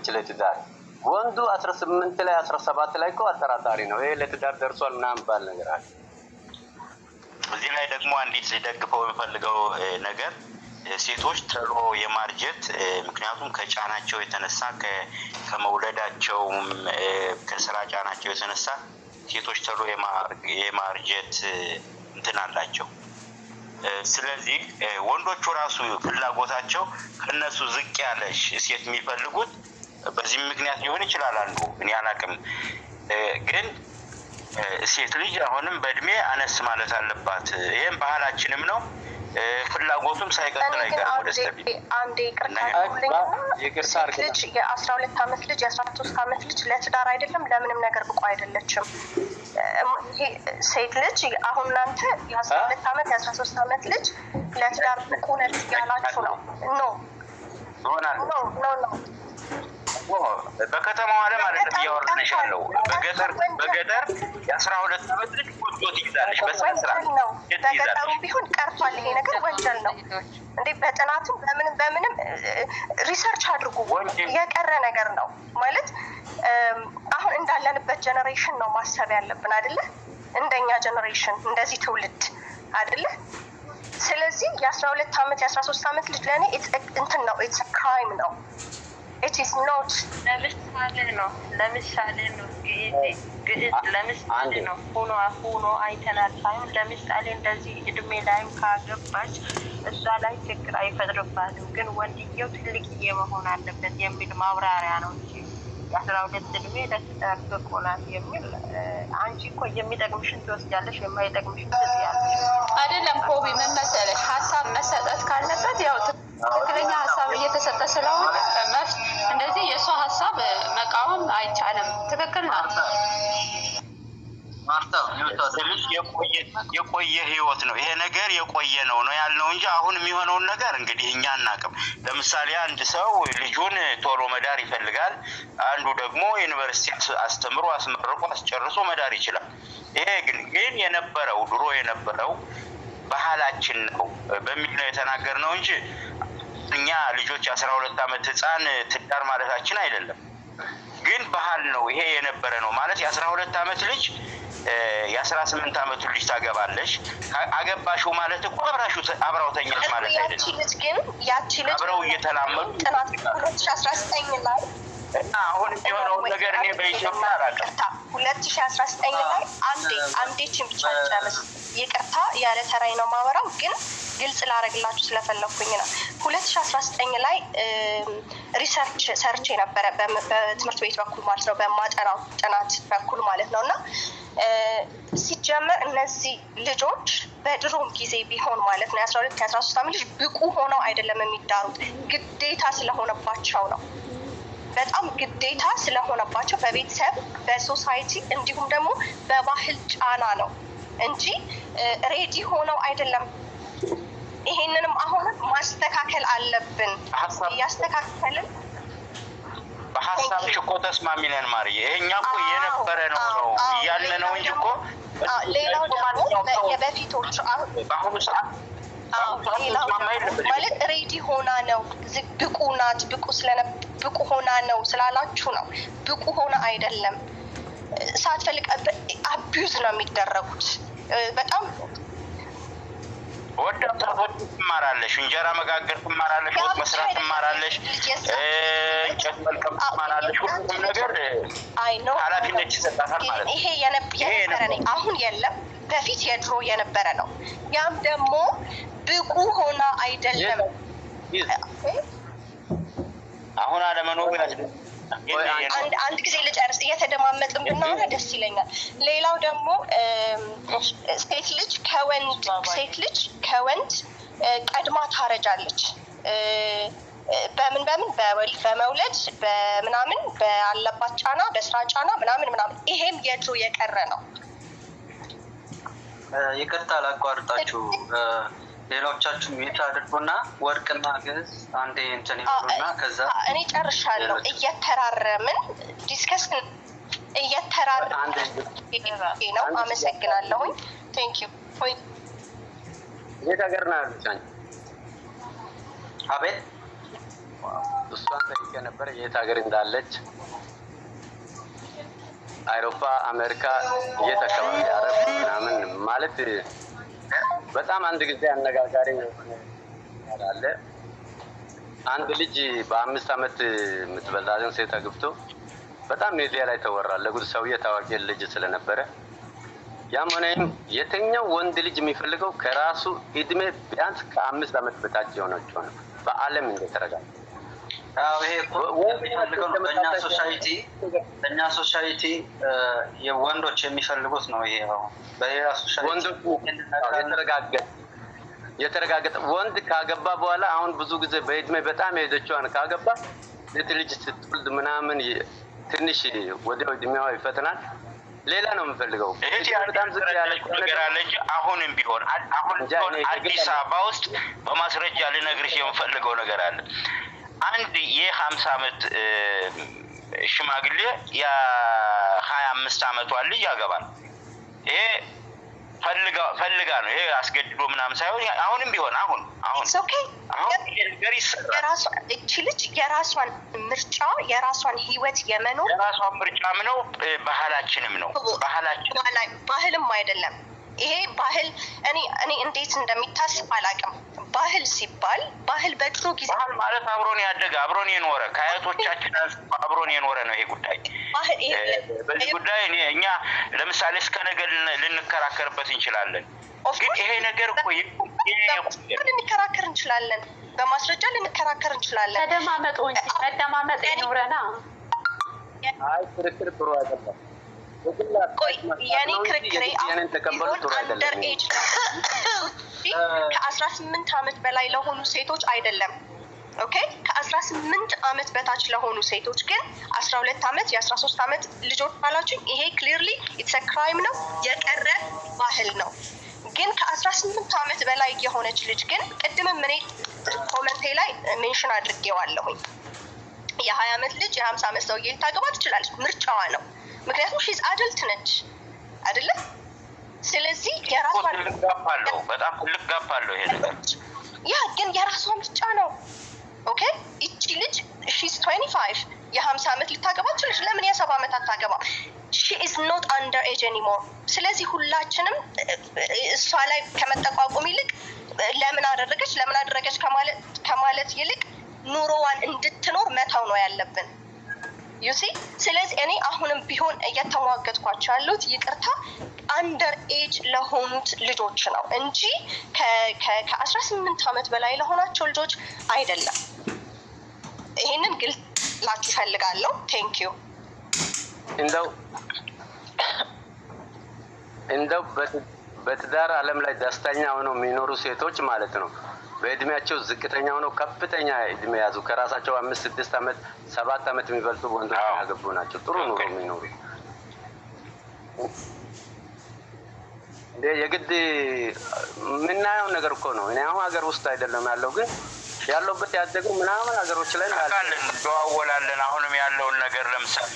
ሰዎች ለትዳር ወንዱ 18 ላይ 17 ላይ እኮ አጠራጣሪ ነው። ይሄ ለትዳር ደርሷል ምናምን ባል ነገር አለ። እዚህ ላይ ደግሞ አንዲት ደግፈው የሚፈልገው ነገር ሴቶች ተሎ የማርጀት ምክንያቱም ከጫናቸው የተነሳ ከመውለዳቸው ከስራ ጫናቸው የተነሳ ሴቶች ተሎ የማርጀት እንትን አላቸው። ስለዚህ ወንዶቹ ራሱ ፍላጎታቸው ከነሱ ዝቅ ያለሽ ሴት የሚፈልጉት በዚህ ምክንያት ሊሆን ይችላል አሉ። እኔ አላቅም። ግን ሴት ልጅ አሁንም በእድሜ አነስ ማለት አለባት። ይሄም ባህላችንም ነው። ፍላጎቱም ሳይቀጥል አይቀርም ወደ ሰፊ አንዴ ይቅርታ ልጅ የ12 ዓመት ልጅ የ13 ዓመት ልጅ ለትዳር አይደለም ለምንም ነገር ብቁ አይደለችም። ሴት ልጅ አሁን እናንተ የ12 ዓመት የ13 ዓመት ልጅ ለትዳር ብቁ ነች ያላችሁ ነው። ኖ በከተማው ዓለም ማለት እያወራነሽ ያለው በገጠር የ12 ዓመት ልጅ ጎጆ ትይዛለች። በስነስርዓት ነው። በገጠሩ ቢሆን ቀርቷል። ይሄ ነገር ወንጀል ነው እንዴ! በጥናቱም በምንም ሪሰርች አድርጉ። የቀረ ነገር ነው ማለት አሁን እንዳለንበት ጀነሬሽን ነው ማሰብ ያለብን አይደለ? እንደኛ ጀነሬሽን እንደዚህ ትውልድ አይደለ? ስለዚህ የ12 ዓመት የ13 ዓመት ልጅ ለኔ እንትን ነው ኢትስ አ ክራይም ነው። it is not ለምሳሌ ነው ሆኖ አይተናል ሳይሆን ለምሳሌ እንደዚህ እድሜ ላይም ካገባች እዛ ላይ ችግር አይፈጥርባትም። ግን ወንድየው ትልቅዬ መሆን አለበት የሚል ማብራሪያ ነው እንጂ 12 እድሜ ለትዳር ብቁ ናት የሚል አንቺ እኮ የሚጠቅምሽን ትወስጃለሽ፣ የማይጠቅምሽን ትወስጃለሽ አይደለም። ኮቢ ምን መሰለሽ ሀሳብ መሰጠት ካለበት ያው ትክክለኛ ሀሳብ እየተሰጠ ስለሆነ እንደዚህ የእሷ ሀሳብ መቃወም አይቻልም። ትክክል ናት ማርታ። የቆየ ህይወት ነው ይሄ ነገር የቆየ ነው ያልነው እንጂ አሁን የሚሆነውን ነገር እንግዲህ እኛ አናውቅም። ለምሳሌ አንድ ሰው ልጁን ቶሎ መዳር ይፈልጋል፣ አንዱ ደግሞ ዩኒቨርሲቲ አስተምሮ አስመርቆ አስጨርሶ መዳር ይችላል። ይሄ ግን የነበረው ድሮ የነበረው ባህላችን ነው በሚል ነው የተናገርነው እንጂ እኛ ልጆች 12 ዓመት ህፃን ትዳር ማለታችን አይደለም። ግን ባህል ነው ይሄ የነበረ ነው ማለት የ12 ዓመት ልጅ የ18 ዓመቱ ልጅ ታገባለሽ። አገባሽው ማለት እኮ አብራው ተኛች ማለት አይደለም። ያቺ ልጅ አብረው እየተላመዱ ጥናት 2019 ላይ አሁን የሆነውን ነገር እኔ በኢትዮጵያ አላውቅም። 2019 ላይ አንዴ ብቻ ጨርስ ይቅርታ ያለ ተራይ ነው ማወራው፣ ግን ግልጽ ላደርግላችሁ ስለፈለኩኝ ነው። 2019 ላይ ሪሰርች ሰርች የነበረ በትምህርት ቤት በኩል ማለት ነው፣ በማጠናው ጥናት በኩል ማለት ነው። እና ሲጀመር እነዚህ ልጆች በድሮም ጊዜ ቢሆን ማለት ነው የ12 የ13 ዓመት ልጅ ብቁ ሆነው አይደለም የሚዳሩት፣ ግዴታ ስለሆነባቸው ነው። በጣም ግዴታ ስለሆነባቸው በቤተሰብ በሶሳይቲ እንዲሁም ደግሞ በባህል ጫና ነው እንጂ ሬዲ ሆነው አይደለም። ይሄንንም አሁን ማስተካከል አለብን። እያስተካከልን በሀሳብሽ እኮ ተስማሚ ነን ማርዬ። ይሄኛ እኮ የነበረ ነው እያለ ነው እንጂ እኮ ሌላው ደግሞ የበፊቶቹ በአሁኑ ሰዓት ማለት ሬዲ ሆና ነው ብቁ ናት ብቁ ሆና ነው ስላላችሁ ነው። ብቁ ሆና አይደለም። ሳትፈልግ አቢዩዝ ነው የሚደረጉት። በጣም ወጣቶች ትማራለሽ፣ እንጀራ መጋገር ትማራለሽ፣ ወጥ መስራት ትማራለሽ፣ እንጨት መልቀም ትማራለሽ። ሁሉም ነገር ኃላፊነት ይሰጣታል ማለት ነው። ይሄ የነበረ ነው፣ አሁን የለም። በፊት የድሮ የነበረ ነው። ያም ደግሞ ብቁ ሆና አይደለም። አሁን አለመኖሩ አንድ ጊዜ ልጨርስ፣ እየተደማመጥን ብናወራ ደስ ይለኛል። ሌላው ደግሞ ሴት ልጅ ከወንድ ቀድማ ታረጃለች። በምን በመውለድ በምናምን ባለባት ጫና በስራ ጫና ምናምን ይሄም የድሮ የቀረ ነው። ይቅርታ ላቋርጣችሁ። ሌሎቻችሁ ሚት አድርጉና ወርቅና ግዕዝ አንዴ እንትን ይሉና ከዛ እኔ ጨርሻለሁ። እየተራረምን ዲስከስ ነው። አመሰግናለሁኝ። ቴንክ ዩ። የት ሀገር ነው ያሉት? አቤት እሷን ነበር የት ሀገር እንዳለች አውሮፓ አሜሪካ የት አካባቢ አረብ ምናምን ማለት በጣም አንድ ጊዜ አነጋጋሪ አለ። አንድ ልጅ በ5 አመት የምትበልጣትን ሴት አግብቶ በጣም ሚዲያ ላይ ተወራል። ለጉድ ሰውዬ ታዋቂ ልጅ ስለነበረ ያም ሆነም የተኛው ወንድ ልጅ የሚፈልገው ከራሱ እድሜ ቢያንስ ከ5 አመት በታች የሆነችው ነው በአለም እንደተረጋገጠ። ይሄ የሚፈልገው በእኛ ሶሳይቲ የወንዶች የሚፈልጉት ነው። ይሄ ነው በሌላ ሶሳይቲ ወንዶች የተረጋገጠ ወንድ ካገባ በኋላ አሁን ብዙ ጊዜ በእድሜ በጣም የሄደችዋን ካገባ ሴት ልጅ ስትወልድ ምናምን ትንሽ ወዲያው እድሜዋ ይፈተናል። ሌላ ነው የምፈልገው። በጣም ዝቅ ያለ ነገር አለ እንጂ አሁንም ቢሆን አዲስ አበባ ውስጥ በማስረጃ ልነግርሽ የምፈልገው ነገር አለ። አንድ የ50 አመት ሽማግሌ የ25 አመቷን ልጅ ያገባል። ይሄ ፈልጋ ነው። ይሄ አስገድዶ ምናምን ሳይሆን አሁንም ቢሆን አሁን እቺ ልጅ የራሷን ምርጫ የራሷን ህይወት የመኖር የራሷን ምርጫም ነው ባህላችንም ነው። ባህልም አይደለም ይሄ ባህል እኔ እንዴት እንደሚታስብ አላውቅም። ባህል ሲባል ባህል በድሮ ጊዜ ባህል ማለት አብሮን ያደገ አብሮን የኖረ ከአያቶቻችን አብሮን የኖረ ነው። ይሄ ጉዳይ በዚህ ጉዳይ እኛ ለምሳሌ እስከ ነገ ልንከራከርበት እንችላለን። ግን ይሄ ነገር እኮ ልንከራከር እንችላለን፣ በማስረጃ ልንከራከር እንችላለን። ተደማመጡ እንጂ መደማመጥ ይኖረና አይ ክርክር ጥሩ አይደለም። ቆይ የኔ ክርክሬ አንደር ኤጅ ከ18 አመት በላይ ለሆኑ ሴቶች አይደለም። ኦኬ ከ18 አመት በታች ለሆኑ ሴቶች ግን 12 አመት የ13 አመት ልጆች ባላችሁ ይሄ ክሊርሊ ኢትስ አ ክራይም ነው፣ የቀረ ባህል ነው። ግን ከ18 አመት በላይ የሆነች ልጅ ግን ቅድምም እኔ ኮመንቴ ላይ ሜንሽን አድርጌዋለሁኝ የ20 አመት ልጅ የ50 አመት ሰውዬ ልታገባ ትችላለች፣ ምርጫዋ ነው። ምክንያቱም ሺዝ አደልት ነች አይደለ? ስለዚህ የራሷ በጣም ትልቅ ጋፕ አለው ይሄ ነገር። ያ ግን የራሷ ምርጫ ነው። ኦኬ እቺ ልጅ ሺዝ 25 የ50 አመት ልታገባ ትችላለች። ለምን የ70 አመት አታገባ? she is not under age anymore። ስለዚህ ሁላችንም እሷ ላይ ከመጠቋቆም ይልቅ ለምን አደረገች ከማለት ይልቅ ኑሮዋን እንድትኖር መተው ነው ያለብን። ዩሲ ስለዚህ እኔ አሁንም ቢሆን እየተሟገትኳቸው ያሉት ይቅርታ አንደር ኤጅ ለሆኑት ልጆች ነው እንጂ ከ18 አመት በላይ ለሆናቸው ልጆች አይደለም። ይሄንን ግልጽ ላችሁ ፈልጋለሁ። ቴንክ ዩ። እንደው በትዳር ዓለም ላይ ደስተኛ ሆነው የሚኖሩ ሴቶች ማለት ነው በእድሜያቸው ዝቅተኛ ሆነው ከፍተኛ እድሜ ያዙ ከራሳቸው 5 6 አመት 7 አመት የሚበልጡ ወንዶች ያገቡ ናቸው ጥሩ ኑሮ የሚኖሩ። የግድ የምናየው ነገር እኮ ነው። እኔ አሁን ሀገር ውስጥ አይደለም ያለው ግን ያለውበት ያደጉ ምናምን ሀገሮች ላይ አለን እንደዋወላለን። አሁንም ያለውን ነገር ለምሳሌ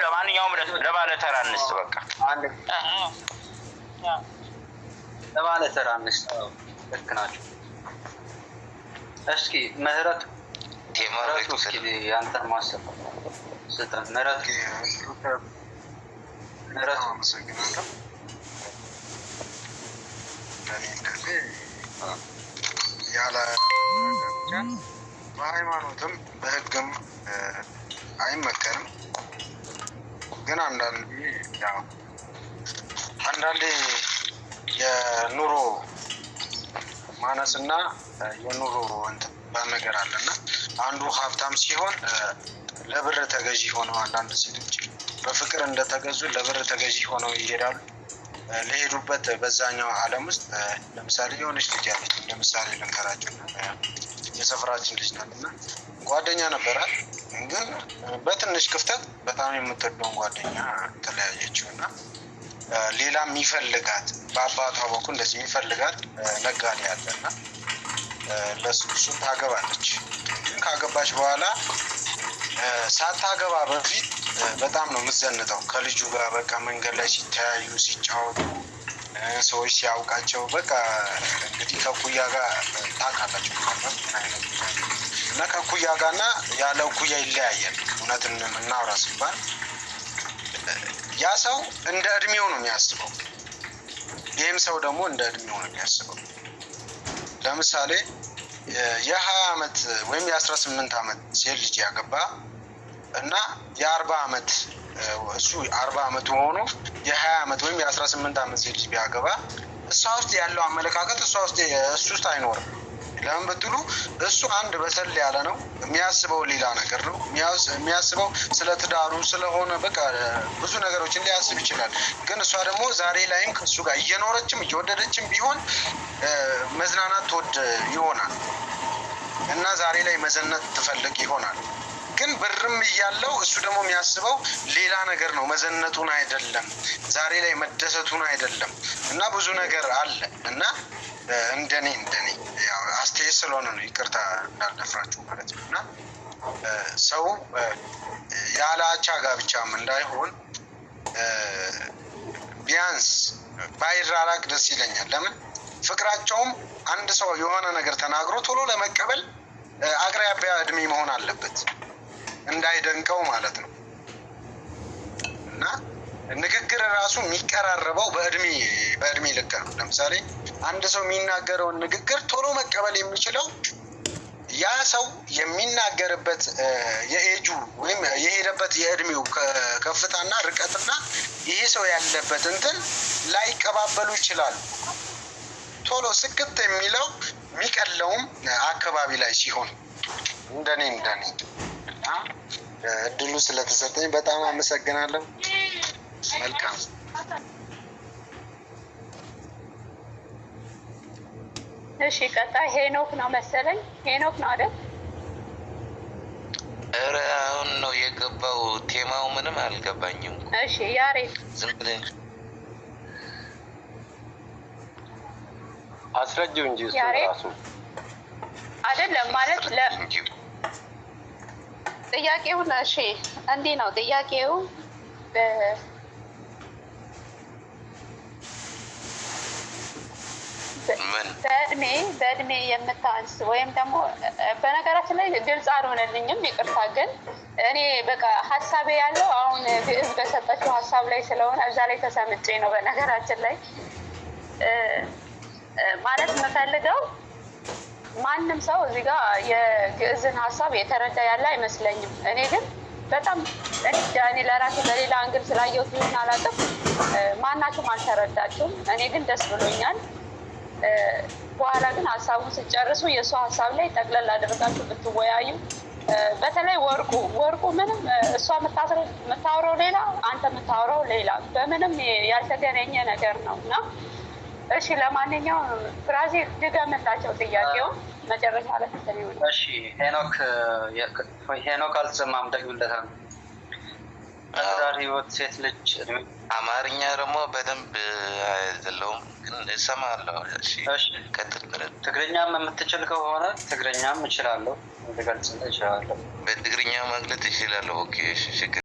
ለማንኛውም ለባለ ተራ እንስጥ በቃ ለባለ ተራ እንስጥ። ልክ ናቸው። እስኪ ምህረት እስኪ ያንተን ማሰብ ስጠን። ምህረት አመሰግናለሁ። እንደዚህ ያለ በሃይማኖትም በህግም አይመከርም። ግን አንዳንዴ የኑሮ ማነስና የኑሮ ነገር አለና አንዱ ሀብታም ሲሆን ለብር ተገዢ ሆነው አንዳንድ ሴቶች በፍቅር እንደተገዙ ለብር ተገዢ ሆነው ይሄዳሉ። ለሄዱበት በዛኛው ዓለም ውስጥ ለምሳሌ የሆነች ልጅ ያለች ለምሳሌ ልንገራችሁ። የሰፈራችን ልጅ ናትና ጓደኛ ነበራት። ግን በትንሽ ክፍተት በጣም የምትወደውን ጓደኛ ተለያየችው እና ሌላ የሚፈልጋት በአባቷ በኩል እንደዚህ የሚፈልጋት ነጋዴ ያለና ለሱ ታገባለች። ግን ካገባች በኋላ ሳታገባ በፊት በጣም ነው የምትዘንጠው ከልጁ ጋር በቃ መንገድ ላይ ሲተያዩ ሲጫወቱ ሰዎች ሲያውቃቸው በቃ እንግዲህ ከኩያ ጋር ታውቃላችሁ ማለት ምን አይነት እና ከኩያ ጋርና ያለ ኩያ ይለያያል። እውነትን እናውራ ሲባል ያ ሰው እንደ እድሜው ነው የሚያስበው፣ ይህም ሰው ደግሞ እንደ እድሜው ነው የሚያስበው። ለምሳሌ የ20 ዓመት ወይም የ18 ዓመት ሴት ልጅ ያገባ እና የ40 ዓመት እሱ 40 ዓመቱ ሆኖ የ20 ዓመት ወይም የ18 ዓመት ሴት ልጅ ቢያገባ እሷ ውስጥ ያለው አመለካከት እሱ ውስጥ አይኖርም። ለምን ብትሉ እሱ አንድ በሰል ያለ ነው የሚያስበው፣ ሌላ ነገር ነው የሚያስበው፣ ስለ ትዳሩ ስለሆነ በቃ ብዙ ነገሮችን ሊያስብ ይችላል። ግን እሷ ደግሞ ዛሬ ላይም ከእሱ ጋር እየኖረችም እየወደደችም ቢሆን መዝናናት ትወድ ይሆናል እና ዛሬ ላይ መዘነት ትፈልግ ይሆናል። ግን ብርም እያለው እሱ ደግሞ የሚያስበው ሌላ ነገር ነው፣ መዘነቱን አይደለም፣ ዛሬ ላይ መደሰቱን አይደለም እና ብዙ ነገር አለ እና እንደኔ ያው አስተያየት ስለሆነ ነው ይቅርታ እንዳልደፍራችሁ ማለት ነው። እና ሰው ያለ አቻ ጋብቻም እንዳይሆን ቢያንስ ባይራራቅ ደስ ይለኛል። ለምን ፍቅራቸውም አንድ ሰው የሆነ ነገር ተናግሮ ቶሎ ለመቀበል አቅራቢያ እድሜ መሆን አለበት እንዳይደንቀው ማለት ነው። እና ንግግር ራሱ የሚቀራረበው በእድሜ ልክ ነው። ለምሳሌ አንድ ሰው የሚናገረውን ንግግር ቶሎ መቀበል የሚችለው ያ ሰው የሚናገርበት የኤጁ ወይም የሄደበት የእድሜው ከፍታና ርቀትና ይሄ ሰው ያለበት እንትን ላይቀባበሉ ይችላሉ። ቶሎ ስክት የሚለው የሚቀለውም አካባቢ ላይ ሲሆን እንደኔ እና እድሉ ስለተሰጠኝ በጣም አመሰግናለሁ። መልካም። እሺ ቀጣይ ሄኖክ ነው መሰለኝ። ሄኖክ ነው አይደል? ኧረ አሁን ነው የገባው። ቴማው ምንም አልገባኝም። እሺ ያሬድ ዝም ብለህ አስረጂው እንጂ እሱ ራሱ አይደለም ማለት ጥያቄውን እሺ እንዲህ ነው ጥያቄው። በእድሜ የምታንስ ወይም ደግሞ በነገራችን ላይ ግልጽ አልሆነልኝም፣ ይቅርታ። ግን እኔ በቃ ሀሳቤ ያለው አሁን ግዕዝ በሰጠችው ሀሳብ ላይ ስለሆነ እዛ ላይ ተሰምጬ ነው። በነገራችን ላይ ማለት የምፈልገው ማንም ሰው እዚህ ጋር የግዕዝን ሀሳብ የተረዳ ያለ አይመስለኝም። እኔ ግን በጣም እኔ ለራሴ በሌላ አንግል ስላየሁት ይሁን አላውቅም፣ ማናችሁም አልተረዳችሁም። እኔ ግን ደስ ብሎኛል። በኋላ ግን ሀሳቡን ስጨርሱ የእሱ ሀሳብ ላይ ጠቅለል አድርጋችሁ ብትወያዩ፣ በተለይ ወርቁ ምንም እሷ የምታወራው ሌላ፣ አንተ የምታወራው ሌላ፣ በምንም ያልተገናኘ ነገር ነው እና እሺ ለማንኛውም ብራዚል ድገምላቸው ጥያቄውን መጨረሻ ላይ ተሰሚው። እሺ ሄኖክ አልተሰማም፣ ደግምለታል። በትዳር ህይወት ሴት ልጅ አማርኛ ደግሞ በደንብ አይደለውም ግን እሰማለሁ። እሺ ቀጥል። ትግርኛም የምትችል ከሆነ ትግርኛም እችላለሁ፣ ልገልጽልህ እችላለሁ። በትግርኛ መግለጽ እችላለሁ። ኦኬ እሺ